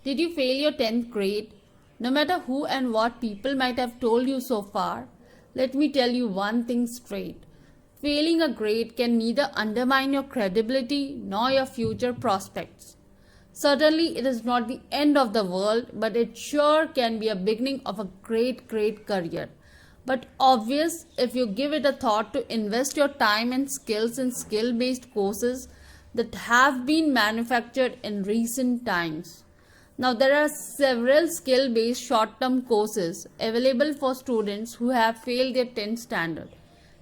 Did you fail your 10th grade? No matter who and what people might have told you so far, let me tell you one thing straight. Failing a grade can neither undermine your credibility nor your future prospects. Certainly, it is not the end of the world, but it sure can be a beginning of a great career. But obvious if you give it a thought to invest your time and skills in skill-based courses that have been manufactured in recent times. Now, there are several skill-based short-term courses available for students who have failed their 10th standard.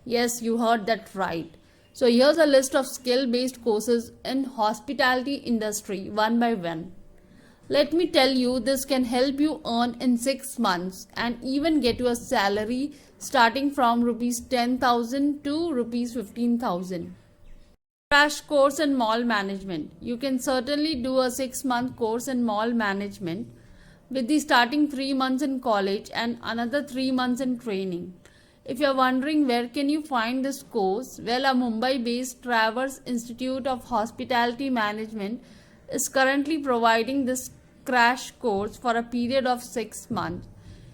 Yes, you heard that right. So, here's a list of skill-based courses in hospitality industry one by one. Let me tell you, this can help you earn in 6 months and even get you a salary starting from rupees 10,000 to rupees 15,000. Crash course in mall management. You can certainly do a 6-month course in mall management with the starting 3 months in college and another 3 months in training. If you are wondering where can you find this course, well, a Mumbai-based Travers Institute of Hospitality Management is currently providing this crash course for a period of 6 months.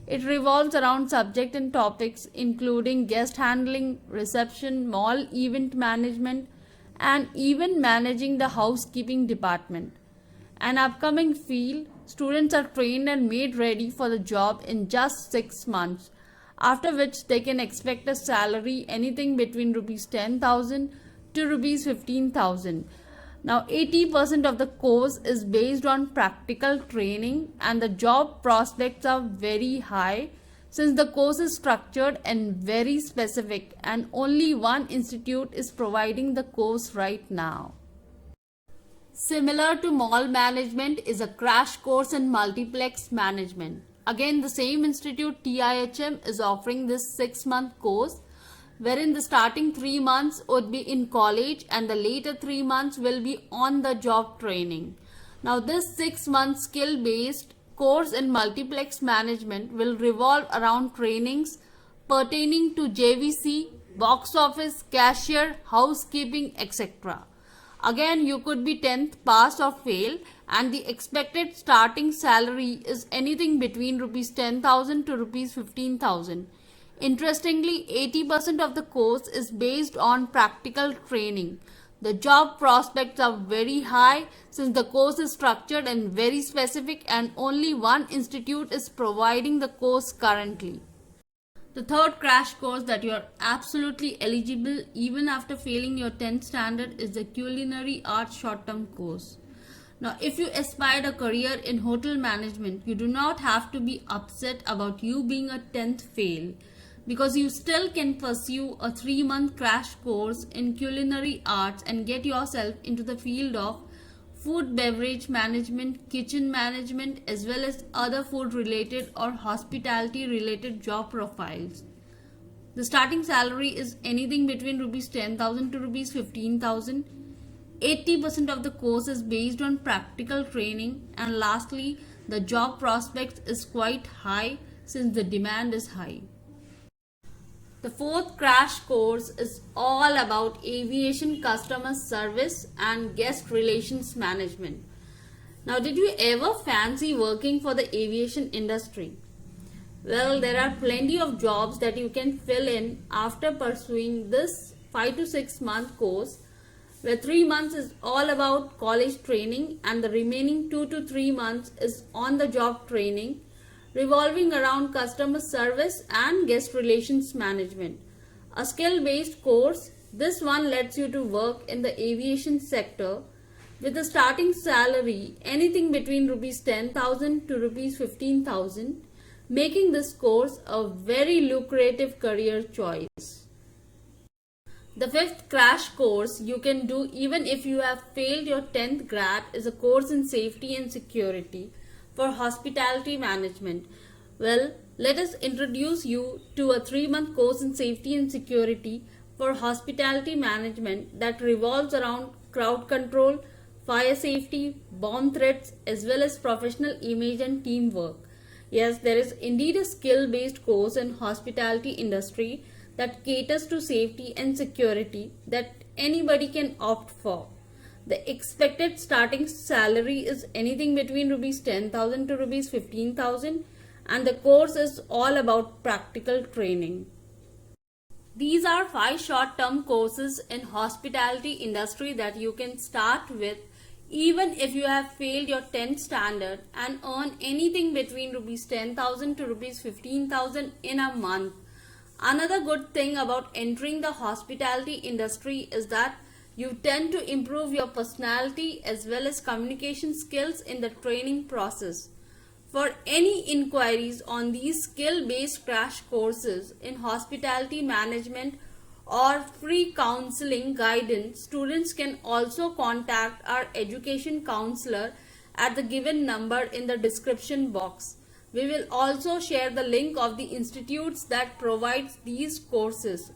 It revolves around subject and topics including guest handling, reception, mall event management, and even managing the housekeeping department. An upcoming field, students are trained and made ready for the job in just 6 months, after which they can expect a salary anything between rupees 10,000 to rupees 15,000. Now 80% of the course is based on practical training and the job prospects are very high since the course is structured and very specific and only one institute is providing the course right now. Similar to mall management is a crash course in multiplex management. Again, the same institute TIHM is offering this 6-month course wherein the starting 3 months would be in college and the later 3 months will be on the job training. Now this 6-month skill based course in multiplex management will revolve around trainings pertaining to JVC, box office, cashier, housekeeping, etc. Again, you could be 10th pass or fail and the expected starting salary is anything between rupees 10,000 to rupees 15,000. Interestingly, 80% of the course is based on practical training. The job prospects are very high since the course is structured and very specific and only one institute is providing the course currently. The third crash course that you are absolutely eligible even after failing your 10th standard is the Culinary Arts short-term course. Now, if you aspired a career in hotel management, you do not have to be upset about you being a 10th fail, because you still can pursue a 3-month crash course in culinary arts and get yourself into the field of food beverage management, kitchen management, as well as other food related or hospitality related job profiles. The starting salary is anything between rupees 10,000 to rupees 15,000. 80% of the course is based on practical training, and lastly, the job prospects is quite high since the demand is high. The fourth crash course is all about aviation customer service and guest relations management. Now, did you ever fancy working for the aviation industry? Well, there are plenty of jobs that you can fill in after pursuing this 5 to 6 month course, where 3 months is all about college training and the remaining 2 to 3 months is on the job training, revolving around customer service and guest relations management. A skill-based course, this one lets you to work in the aviation sector with a starting salary anything between rupees 10,000 to rupees 15,000, making this course a very lucrative career choice. The fifth crash course you can do even if you have failed your 10th grad is a course in safety and security for hospitality management. Well, let us introduce you to a 3-month course in safety and security for hospitality management that revolves around crowd control, fire safety, bomb threats, as well as professional image and teamwork. Yes, there is indeed a skill-based course in hospitality industry that caters to safety and security that anybody can opt for. The expected starting salary is anything between rupees 10,000 to rupees 15,000, and the course is all about practical training. These are 5 short-term courses in hospitality industry that you can start with even if you have failed your 10th standard and earn anything between rupees 10,000 to rupees 15,000 in a month. Another good thing about entering the hospitality industry is that you tend to improve your personality as well as communication skills in the training process. For any inquiries on these skill-based crash courses in hospitality management or free counseling guidance, students can also contact our education counselor at the given number in the description box. We will also share the link of the institutes that provides these courses.